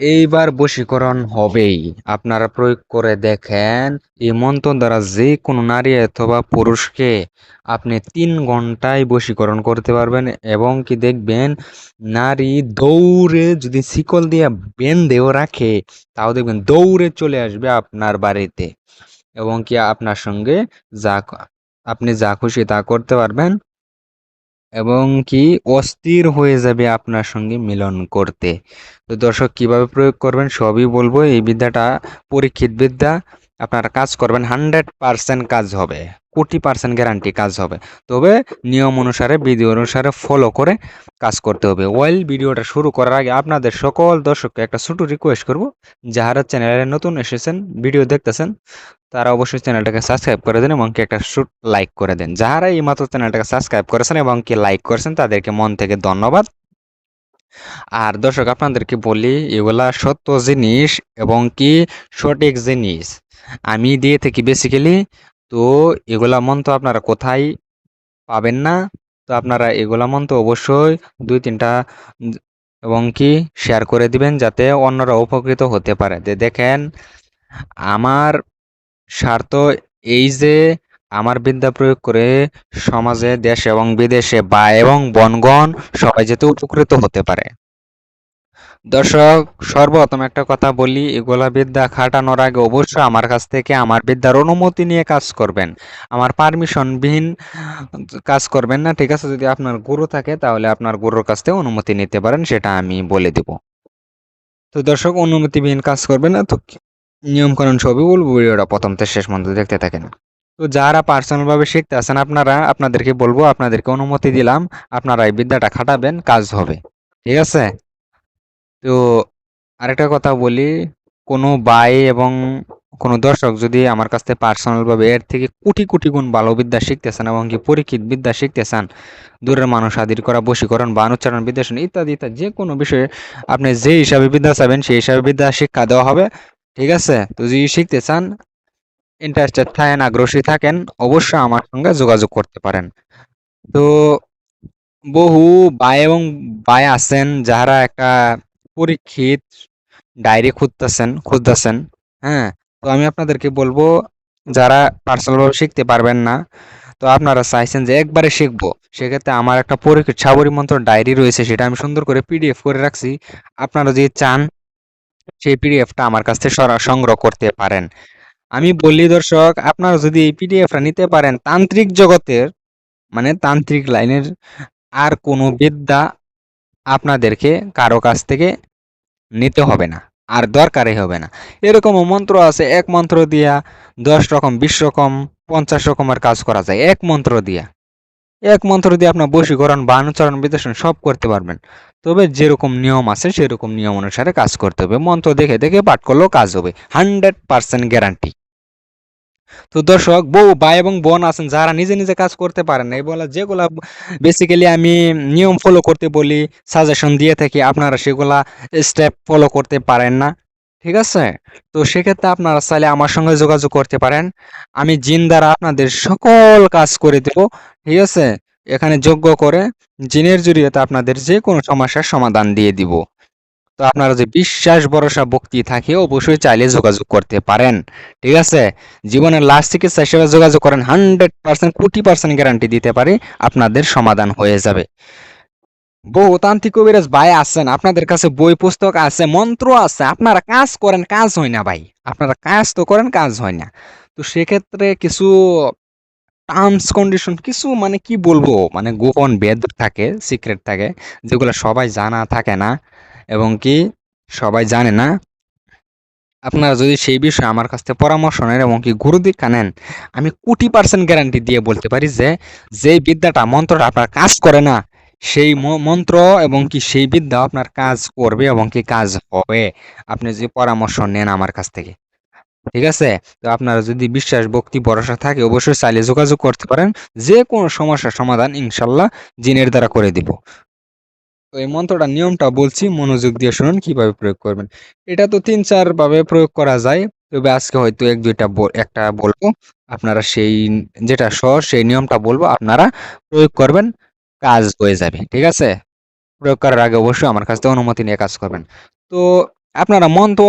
এইবার বশীকরণ হবেই। আপনারা প্রয়োগ করে দেখেন। এই মন্ত্র দ্বারা যে কোনো নারী অথবা পুরুষকে আপনি 3 ঘন্টায় বশীকরণ করতে পারবেন এবং কি দেখবেন নারী দৌড়ে যদি শিকল দিয়ে বেঁধেও রাখে তাও দেখবেন দৌড়ে চলে আসবে আপনার বাড়িতে এবং কি আপনার সঙ্গে যা আপনি যা খুশি তা করতে পারবেন এবং কি অস্থির হয়ে যাবে আপনার সঙ্গে মিলন করতে। তো দর্শক কিভাবে প্রয়োগ করবেন সবই বলবো। এই বিদ্যাটা পরীক্ষিত বিদ্যা। আপনারা কাজ করবেন, 100% কাজ হবে, কোটি পার্সেন্ট গ্যারান্টি কাজ হবে। তবে নিয়ম অনুসারে বিধি অনুসারে ফলো করে কাজ করতে হবে। ওয়েল, ভিডিওটা শুরু করার আগে আপনাদের সকল দর্শককে একটা ছোট রিকোয়েস্ট করব, যারা চ্যানেলে নতুন এসেছেন ভিডিও দেখতেছেন তারা অবশ্যই চ্যানেলটাকে সাবস্ক্রাইব করে দেন এবং কি একটা শুট লাইক করে দেন। যারা এই মাত্র চ্যানেলটাকে সাবস্ক্রাইব করেছেন এবং কি লাইক করেছেন তাদেরকে মন থেকে ধন্যবাদ। আর দর্শক আপনাদেরকে বলি, এগুলা সত্য জিনিস এবং কি সঠিক জিনিস আমি দিয়ে থাকি বেসিক্যালি। তো এগুলা মন্ত্র আপনারা কোথায় পাবেন না। তো আপনারা এগুলা মন্ত্র অবশ্যই 2-3টা এবং কি শেয়ার করে দিবেন যাতে অন্যরা উপকৃত হতে পারে। দেখেন, আমার স্বার্থ এই যে আমার বিদ্যা প্রয়োগ করে সমাজে, দেশ এবং বিদেশে ভাই এবং বোনগণ সবাই যাতে উপকৃত হতে পারে। দর্শক, সর্বপ্রথম একটা কথা বলি, এগুলা বিদ্যা খাটানোর আগে অবশ্যই আমার কাছ থেকে আমার বিদ্যার অনুমতি নিয়ে কাজ করবেন। আমার পারমিশন বিহীন কাজ করবেন না, ঠিক আছে? যদি আপনার গুরু থাকে তাহলে আপনার গুরুর কাছ থেকে অনুমতি নিতে পারেন, সেটা আমি বলে দেব। তো দর্শক, অনুমতিবিহীন কাজ করবেন না। তো নিয়ম কানুন সবই বলবো, ভিডিওটা প্রথম থেকে শেষ পর্যন্ত দেখতে থাকেন। তো যারা পার্সোনাল ভাবে শিখতে আছেন আপনারা, আপনাদেরকে বলবো, আপনাদেরকে অনুমতি দিলাম, আপনারা এই বিদ্যাটা খাটাবেন, কাজ হবে, ঠিক আছে? তো আরেকটা কথা বলি, কোনো ভাই এবং কোনো দর্শক যদি আমার কাছ থেকে পার্সোনাল ভাবে এর থেকে কোটি কোটি গুণ ভালো বিদ্যা শিখতে চান এবং কি পরীক্ষিত বিদ্যা শিখতে চান, দূরের মানুষ আদির করা, বশীকরণ, বান উচ্চারণ, বিদ্বেষণ ইত্যাদি ইত্যাদি যে কোনো বিষয়ে আপনি যে হিসাবে বিদ্যা চাবেন সেই হিসাবে বিদ্যা শিক্ষা দেওয়া হবে, ঠিক আছে? তো যদি শিখতে চান, ইন্টারেস্টেড থাকেন, আগ্রহী থাকেন, অবশ্যই আমার সঙ্গে যোগাযোগ করতে পারেন। তো বহু ভাই এবং ভাই আছেন যারা একটা পরীক্ষিত ডায়েরি খুঁজতেছেন। হ্যাঁ, তো আমি আপনাদেরকে বলবো, যারা পার্সোনাল ভাবে শিখতে পারবেন না, তো আপনারা চাইছেন যে একবারে শিখবো, সেক্ষেত্রে আমার একটা পরীক্ষিত সাবরী মন্ত্র ডায়েরি রয়েছে, সেটা আমি সুন্দর করে পিডিএফ করে রাখছি। আপনারা যদি চান সেই পিডিএফটা আমার কাছ থেকে সংগ্রহ করতে পারেন। আমি বলি দর্শক, আপনারা যদি এই পিডিএফটা নিতে পারেন, তান্ত্রিক জগতের মানে তান্ত্রিক লাইনের আর কোনো বিদ্যা আপনাদেরকে কারো কাছ থেকে নিতে হবে না, আর দরকারই হবে না। এরকমও মন্ত্র আছে, এক মন্ত্র দিয়া 10 রকম, 20 রকম, 50 রকমের কাজ করা যায় এক মন্ত্র দিয়া। এক মন্ত্র দিয়ে আপনার বশীকরণ, বানুচারণ, বিদেশন সব করতে পারবেন। তবে যেরকম নিয়ম আছে সেরকম নিয়ম অনুসারে কাজ করতে হবে। মন্ত্র দেখে দেখে পাঠ করলেও কাজ হবে, 100% গ্যারান্টি। তো দর্শক, বউ ভাই এবং বোন আছেন যারা নিজে নিজে কাজ করতে পারেন না, এই বলা যেগুলা বেসিক্যালি আমি নিয়ম ফলো করতে বলি, সাজেশন দিয়ে থাকি, আপনারা সেগুলা স্টেপ ফলো করতে পারেন না, ঠিক আছে? তো সেক্ষেত্রে আপনারা চাইলে আমার সঙ্গে যোগাযোগ করতে পারেন। আমি জিন দ্বারা আপনাদের সকল কাজ করে দেব, ঠিক আছে? এখানে যোগ্য করে জিনের জড়িয়তে আপনাদের যে কোনো সমস্যার সমাধান দিয়ে দিব। তো আপনারা যে বিশ্বাস, ভরসা, ভক্তি থাকে অবশ্যই চাইলে যোগাযোগ করতে পারেন, ঠিক আছে? জীবনের লাস্ট চিকিৎসা হিসেবে যোগাযোগ করেন, 100% কোটি পার্সেন্ট গ্যারান্টি দিতে পারি আপনাদের সমাধান হয়ে যাবে। বহু তান্ত্রিক কবিরাজ ভাই আছেন, আপনাদের কাছে বই পুস্তক আছে, মন্ত্র আছে, আপনারা কাজ করেন, কাজ হয় না ভাই। আপনারা কাজ তো করেন, কাজ হয় না। তো সেক্ষেত্রে কিছু টার্মস কন্ডিশন, কিছু মানে কি বলবো, মানে গোপন ভেদ থাকে, সিক্রেট থাকে, যেগুলো সবাই জানা থাকে না এবং কি সবাই জানে না। আপনারা যদি সেই বিষয়ে আমার কাছ থেকে পরামর্শ নেন এবং কি গুরু দীক্ষা নেন, আমি কোটি পার্সেন্ট গ্যারান্টি দিয়ে বলতে পারি যে যে বিদ্যাটা, মন্ত্রটা আপনার কাজ করে না, সেই মন্ত্র এবং কি সেই বিদ্যা আপনার কাজ করবে এবং কি কাজ হবে, আপনি যদি পরামর্শ নেন আমার কাছ থেকে, ঠিক আছে? তো আপনারা যদি বিশ্বাস, ভক্তি, ভরসা থাকে অবশ্যই চাইলে যোগাযোগ করতে পারেন। যে কোনো সমস্যার সমাধান ইনশাল্লাহ জিনের দ্বারা করে দিব। তো এই মন্ত্রটার নিয়মটা বলছি, মনোযোগ দিয়ে শুনুন কিভাবে প্রয়োগ করবেন। এটা তো 3-4 ভাবে প্রয়োগ করা যায়, তবে আজকে হয়তো এক দুইটা একটা বলবো। আপনারা সেই যেটা সহজ সেই নিয়মটা বলবো, আপনারা প্রয়োগ করবেন, কাজ হয়ে যাবে, ঠিক আছে? প্রয়োগ করার আগে অবশ্যই আমার কাছ থেকে অনুমতি নিয়ে কাজ করবেন। তো আপনারা মন্ত্র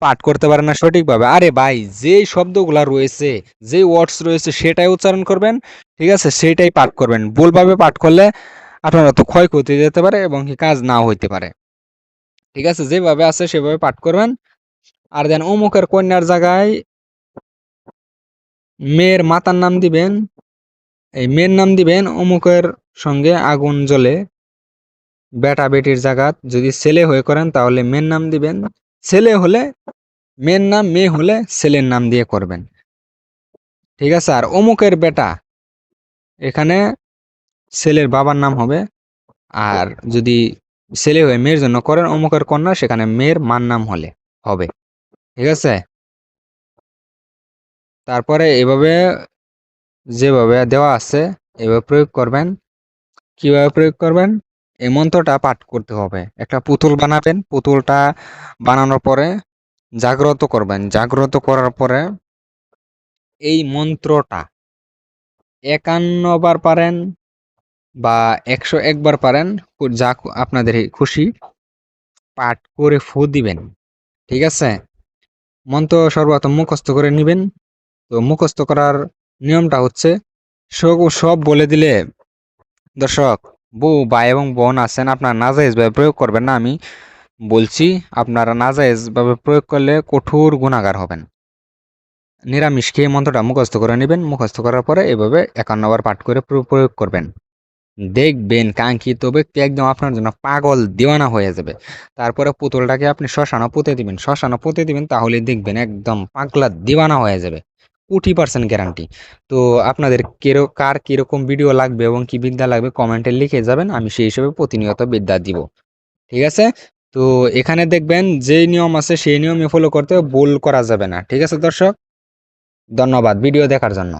পাঠ করতে পারেন না সঠিকভাবে, আরে ভাই যেই শব্দগুলা রয়েছে, যে ওয়ার্ডস রয়েছে সেটাই উচ্চারণ করবেন, ঠিক আছে, সেটাই পাঠ করবেন। ভুলভাবে পাঠ করলে আপনারা তো ক্ষয়ক্ষতি যেতে পারে এবং কি কাজ নাও হইতে পারে। ঠিক আছে, যেভাবে আছে সেভাবে পাঠ করবেন। আর দেন অমুকের কন্যার জায়গায় মেয়ের মাতার নাম দিবেন, এই মেয়ের নাম দিবেন অমুকের সঙ্গে আগুন জ্বলে। বেটা বেটির জায়গাত যদি ছেলে হয়ে করেন তাহলে মেয়ের নাম দিবেন, ছেলে হলে মেয়ের নাম, মেয়ে হলে ছেলের নাম দিয়ে করবেন। ঠিক আছে, আর অমুকের বেটা এখানে ছেলের বাবার নাম হবে। আর যদি ছেলে হয়ে মেয়ের জন্য করেন অমুকের কন্যা, সেখানে মেয়ের মার নাম হলে হবে। ঠিক আছে, তারপরে এভাবে যেভাবে দেওয়া আছে এভাবে প্রয়োগ করবেন। কিভাবে প্রয়োগ করবেন? এই মন্ত্রটা পাঠ করতে হবে। একটা পুতুল বানাবেন, পুতুলটা বানানোর পরে জাগ্রত করবেন, জাগ্রত করার পরে এই মন্ত্রটা 51 বার পারেন বা 101 বার পারেন, যা আপনাদের খুশি, পাঠ করে ফু দিবেন। ঠিক আছে, মন্ত্র সর্বপ্রথম মুখস্থ করে নিবেন। তো মুখস্থ করার নিয়মটা হচ্ছে সব সব বলে দিলে দর্শক, বউ ভাই এবং বোন আছেন, আপনারা নাজায়েজ ভাবে প্রয়োগ করবেন না। আমি বলছি, আপনারা নাজায়েজ ভাবে প্রয়োগ করলে কঠোর গুনাহগার হবেন। নিরামিষ খেয়ে মন্ত্রটা মুখস্থ করে নেবেন, মুখস্থ করার পরে এভাবে 51 বার পাঠ করে প্রয়োগ করবেন। দেখবেন কাঙ্ক্ষিত ব্যক্তি একদম আপনার জন্য পাগল দিওয়ানা হয়ে যাবে। তারপরে পুতুলটাকে আপনি শ্মশানে পুঁতে দিবেন, শ্মশানে পুঁতে দিবেন, তাহলে দেখবেন একদম পাগলা দিওয়ানা হয়ে যাবে। 20% গ্যারান্টি। তো আপনাদের কার কিরকম ভিডিও লাগবে এবং কি বিদ্যা লাগবে কমেন্টে লিখে যাবেন, আমি সেই হিসেবে প্রতিনিয়ত বিদ্যা দিব। ঠিক আছে, তো এখানে দেখবেন যেই নিয়ম আছে সেই নিয়মই ফলো করতে, ভুল করা যাবে না। ঠিক আছে দর্শক, ধন্যবাদ ভিডিও দেখার জন্য।